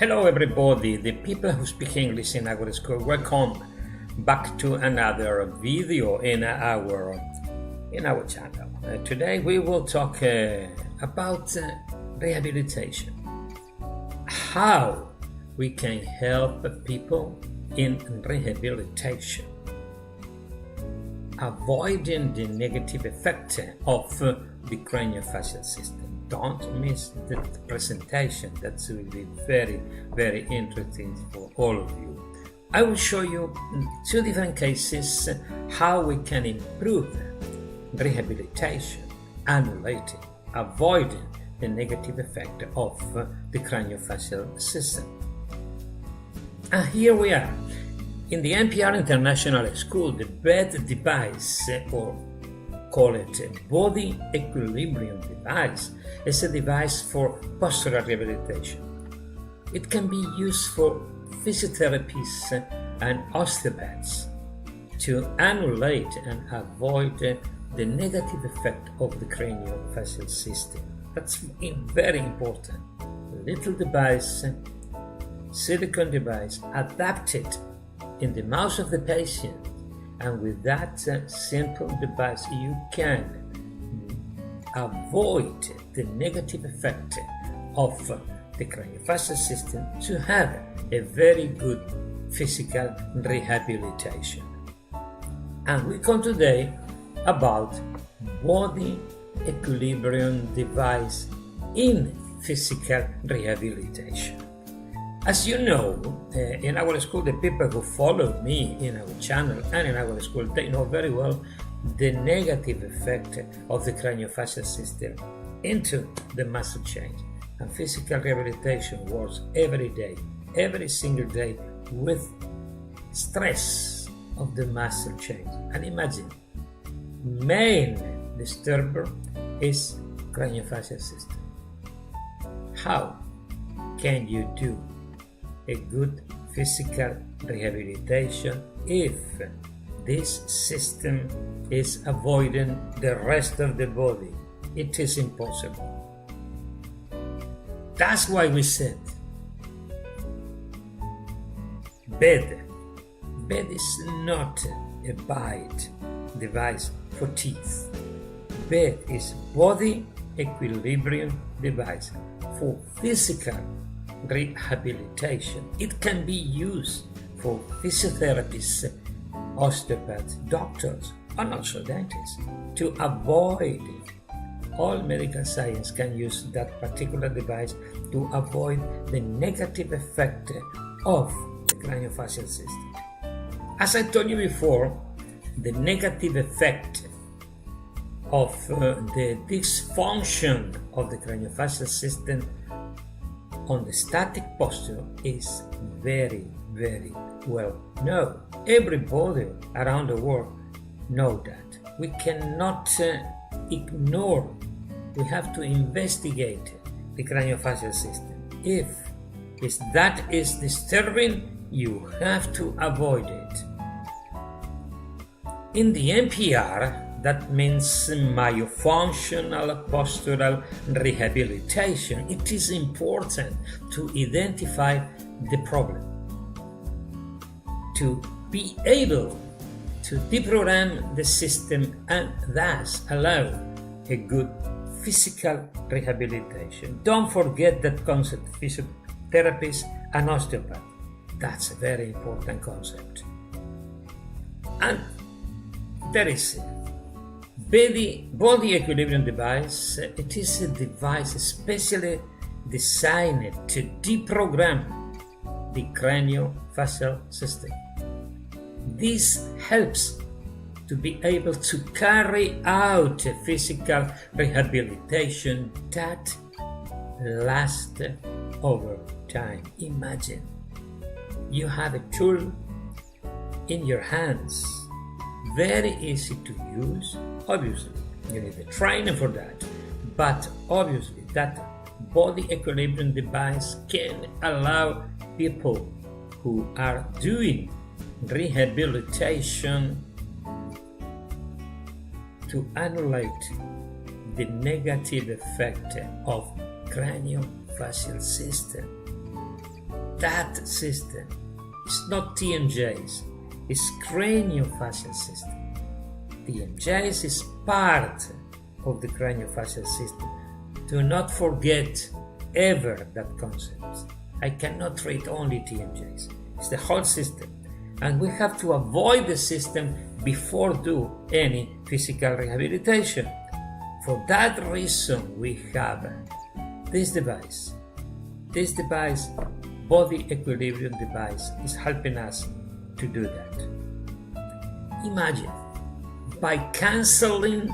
Hello everybody, the people who speak English in our school, welcome back to another video in our channel. Today we will talk about rehabilitation, how we can help people in rehabilitation, avoiding the negative effect of the craniofacial system. Don't miss the presentation. That will be very, very interesting for all of you. I will show you two different cases how we can improve rehabilitation, annulating, avoiding the negative effect of the craniofacial system. And here we are. In the NPR International School, the B.E.D device, or call it a body equilibrium device, is a device for postural rehabilitation. It can be used for physiotherapists and osteopaths to annulate and avoid the negative effect of the craniofacial system. That's very important. Little device, silicone device, adapted in the mouth of the patient, and with that simple device you can avoid the negative effect of the craniofacial system to have a very good physical rehabilitation. And we come today about body equilibrium device in physical rehabilitation. As you know, in our school, the people who follow me in our channel and in our school, they know very well the negative effect of the craniofacial system into the muscle change. And physical rehabilitation works every day, every single day, with stress of the muscle change. And imagine, main disturber is craniofacial system. How can you do a good physical rehabilitation if this system is avoiding the rest of the body? It is impossible. That's why we said B.E.D. B.E.D is not a bite device for teeth. B.E.D is body equilibrium device for physical rehabilitation. It can be used for physiotherapists, osteopaths, doctors, and also dentists to avoid it. All medical science can use that particular device to avoid the negative effect of the craniofacial system. As I told you before, the negative effect of the dysfunction of the craniofacial system on the static posture is very, very well known. Everybody around the world knows that. We cannot ignore. We have to investigate the craniofacial system. If that is disturbing, you have to avoid it. In the NPR, that means myofunctional postural rehabilitation, it is important to identify the problem, to be able to deprogram the system and thus allow a good physical rehabilitation. Don't forget that concept, physiotherapist and osteopath. That's a very important concept. And there is B.E.D body equilibrium device. It is a device especially designed to deprogram the craniofacial system. This helps to be able to carry out a physical rehabilitation that lasts over time. Imagine you have a tool in your hands, very easy to use. Obviously, you need a trainer for that, but obviously that body equilibrium device can allow people who are doing rehabilitation to annulate the negative effect of craniofacial system. that system is not TMJs, it's craniofacial system. TMJs is part of the craniofacial system. Do not forget ever that concept. I cannot treat only TMJs. It's the whole system. And we have to avoid the system before do any physical rehabilitation. For that reason, we have this device. This device, body equilibrium device, is helping us to do that. Imagine, by canceling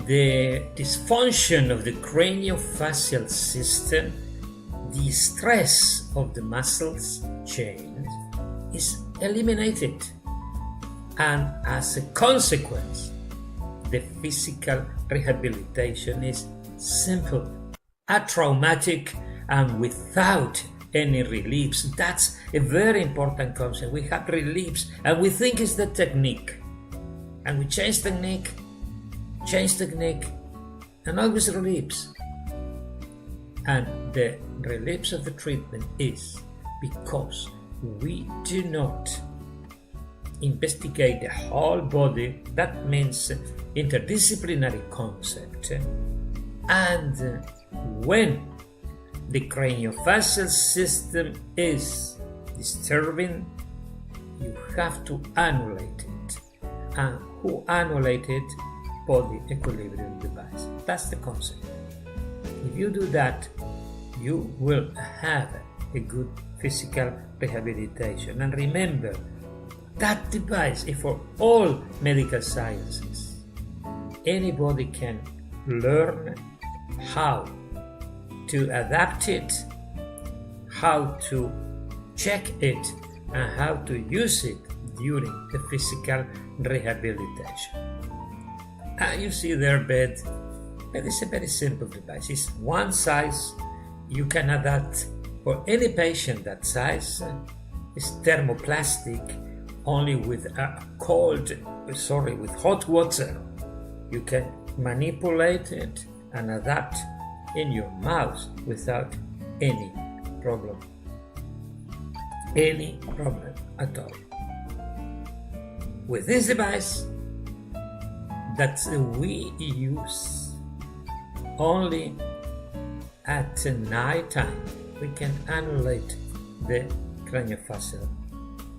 the dysfunction of the craniofacial system, the stress of the muscles chains is eliminated, and as a consequence, the physical rehabilitation is simple, atraumatic, and without any reliefs. That's a very important concept. We have reliefs, and we think it's the technique, and we change technique, and always reliefs. And the reliefs of the treatment is because we do not investigate the whole body. That means interdisciplinary concept. And when the craniofacial system is disturbing, you have to annulate it. And who annulate it? Body equilibrium device. That's the concept. If you do that, you will have a good physical rehabilitation. And remember, that device is for all medical sciences. Anybody can learn how to adapt it, how to check it, and how to use it during the physical rehabilitation. You see there B.E.D. But it's a very simple device. It's one size. You can adapt for any patient that size. It's thermoplastic, only with with hot water. You can manipulate it and adapt in your mouth without any problem. Any problem at all. With this device that we use only at night time, we can annulate the craniofacial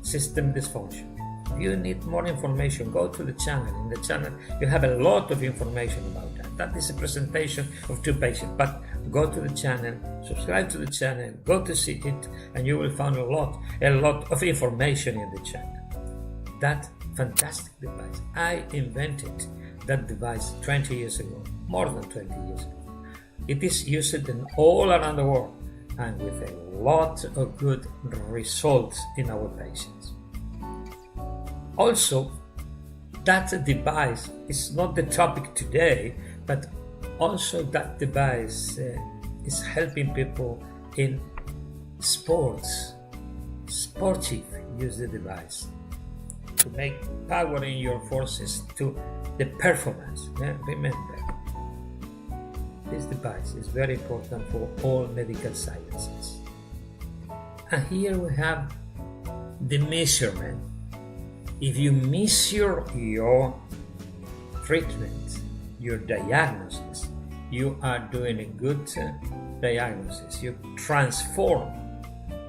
system dysfunction. If you need more information, go to the channel. In the channel, you have a lot of information about that. That is a presentation of 2 patients, but go to the channel, subscribe to the channel, go to see it, and you will find a lot of information in the channel. That fantastic device. I invented that device 20 years ago, more than 20 years ago. It is used in all around the world and with a lot of good results in our patients. Also, that device is not the topic today, but also that device is helping people in sports. Sportive use the device to make power in your forces to the performance. Remember, this device is very important for all medical sciences. And here we have the measurement. If you measure your treatment, your diagnosis, you are doing a good diagnosis. You transform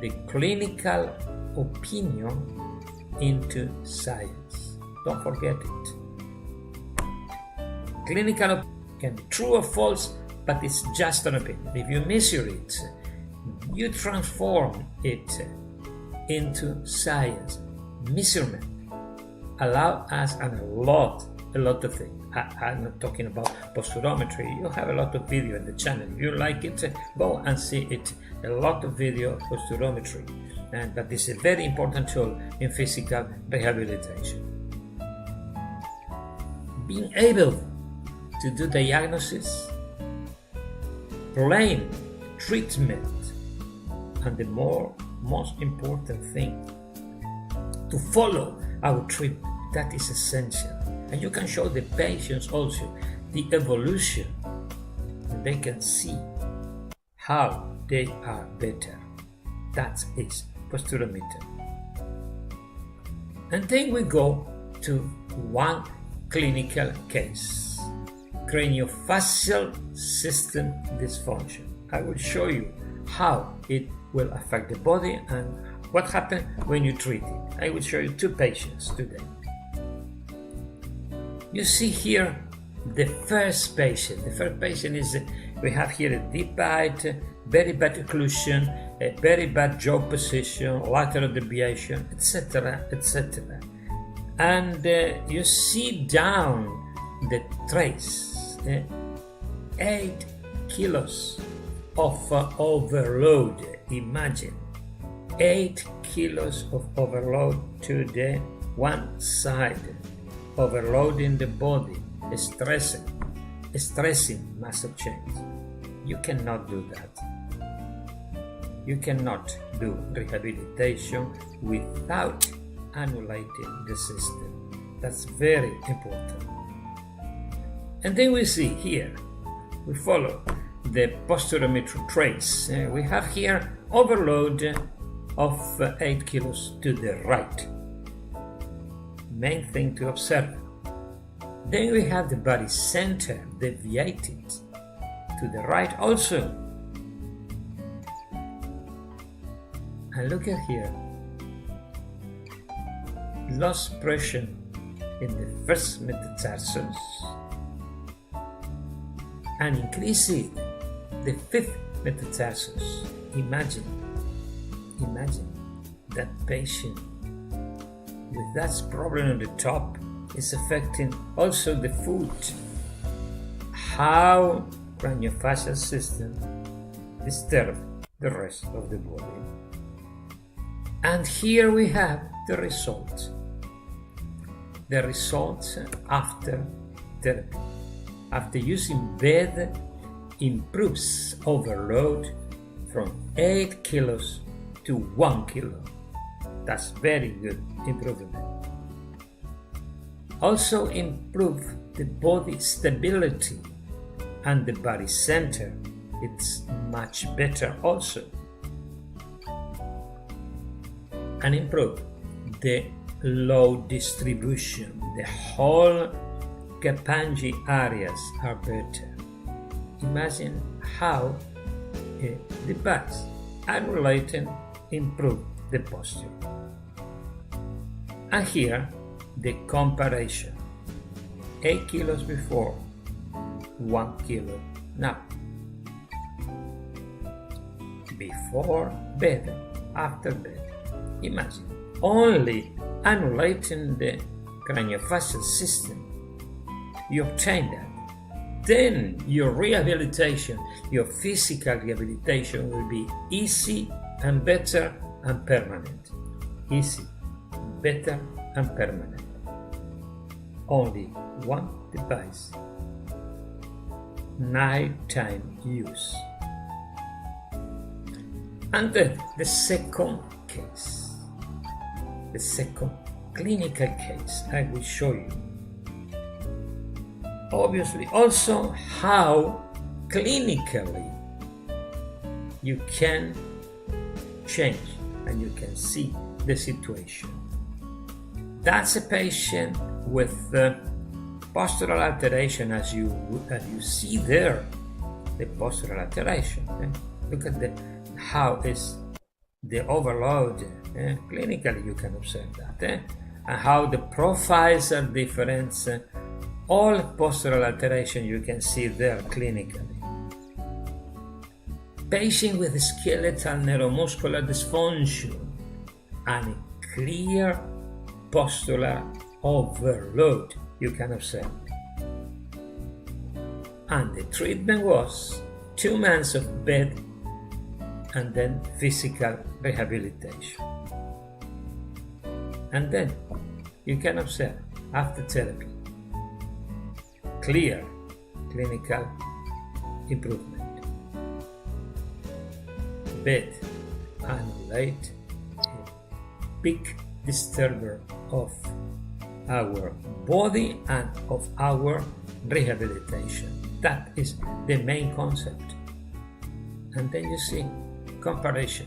the clinical opinion into science. Don't forget it. Clinical can be true or false, but it's just an opinion. If you measure it, you transform it into science. Measurement allow us a lot of things. I'm not talking about posturometry. You have a lot of video in the channel. If you like it, go and see it. A lot of video posturometry, and that is a very important tool in physical rehabilitation. Being able to do diagnosis, plan treatment, and the most important thing, to follow our treatment. That is essential. And you can show the patients also the evolution, and they can see how they are better. That is posturometer. And then we go to one clinical case, craniofacial system dysfunction. I will show you how it will affect the body and what happens when you treat it. I will show you two patients today. You see here the first patient. The first patient is, we have here a deep bite, very bad occlusion, a very bad jaw position, lateral deviation, etc., etc. And you see down the trace, 8 kilos of overload. Imagine 8 kilos of overload to the one side, overloading the body, stressing muscle chains. You cannot do that. You cannot do rehabilitation without annulating the system. That's very important. And then we see here, we follow the posturometric trace. We have here overload of 8 kilos to the right. Main thing to observe. Then we have the body center deviated to the right also. And look at here. Lost pressure in the first metatarsus and increasing the fifth metatarsus. Imagine that patient with that problem on the top is affecting also the foot. How craniofacial system disturb the rest of the body. And here we have the result. The results after therapy. After using B.E.D, improves overload from 8 kilos to 1 kilo. That's very good improvement. Also improve the body stability and the body center. It's much better also. And improve the load distribution. The whole Kappanji areas are better. Imagine how a device unrelated improve the posture. And here the comparison. 8 kilos before, 1 kilo now. Before B.E.D, after B.E.D. Imagine only annulating the craniofacial system. You obtain that. Then your rehabilitation, your physical rehabilitation will be easy and better and permanent. Easy, better and permanent. Only one device. Nighttime use. And then the second case. The second clinical case I will show you. Obviously, also how clinically you can change and you can see the situation. That's a patient with postural alteration, as you see there, the postural alteration. Look at how is the overload. Clinically, you can observe that, and how the profiles are different. All postural alteration you can see there clinically. Patient with skeletal neuromuscular dysfunction and clear postular overload you can observe. And the treatment was 2 months of B.E.D and then physical rehabilitation. And then you can observe after therapy clear clinical improvement. B.E.D annulate a big disturber of our body and of our rehabilitation. That is the main concept. And then you see comparison.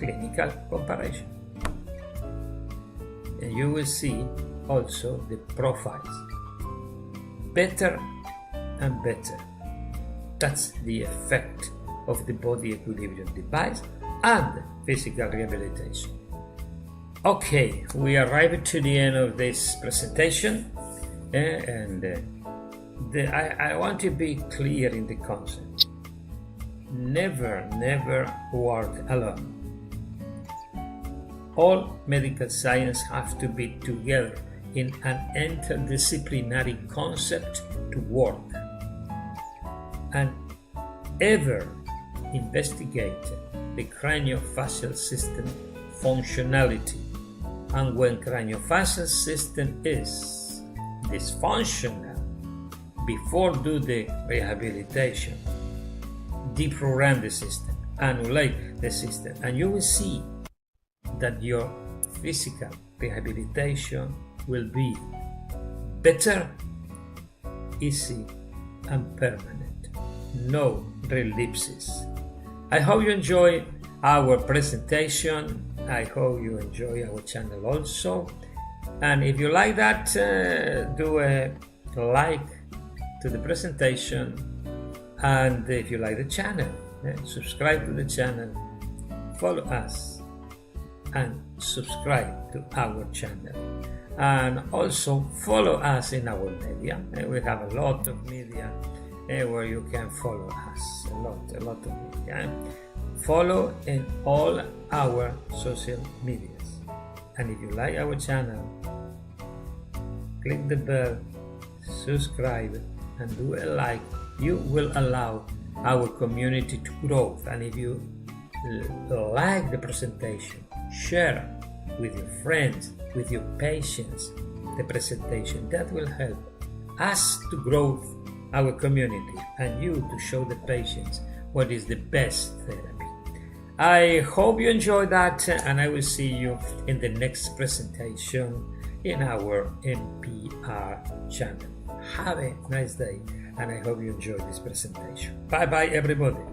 clinical comparison. And you will see also the profiles. Better and better. That's the effect of the body equilibrium device and physical rehabilitation. Okay, we arrived to the end of this presentation, and I want to be clear in the concept. Never work alone. All medical science have to be together in an interdisciplinary concept to work. And ever investigate the craniofacial system functionality. And when craniofacial system is dysfunctional, before do the rehabilitation, deprogram the system, annulate the system, and you will see that your physical rehabilitation will be better, easy, and permanent. No relapses. I hope you enjoy our presentation. I hope you enjoy our channel also. And if you like that, do a like to the presentation. And if you like the channel, subscribe to the channel, follow us, and subscribe to our channel. And also follow us in our media. We have a lot of media where you can follow us. A lot of media. Follow in all our social medias. And if you like our channel, click the bell, subscribe, and do a like. You will allow our community to grow. And if you like the presentation, share with your friends, with your patients, the presentation. That will help us to grow our community and you to show the patients what is the best therapy. I hope you enjoyed that, and I will see you in the next presentation in our NPR channel. Have a nice day, and I hope you enjoyed this presentation. Bye bye everybody.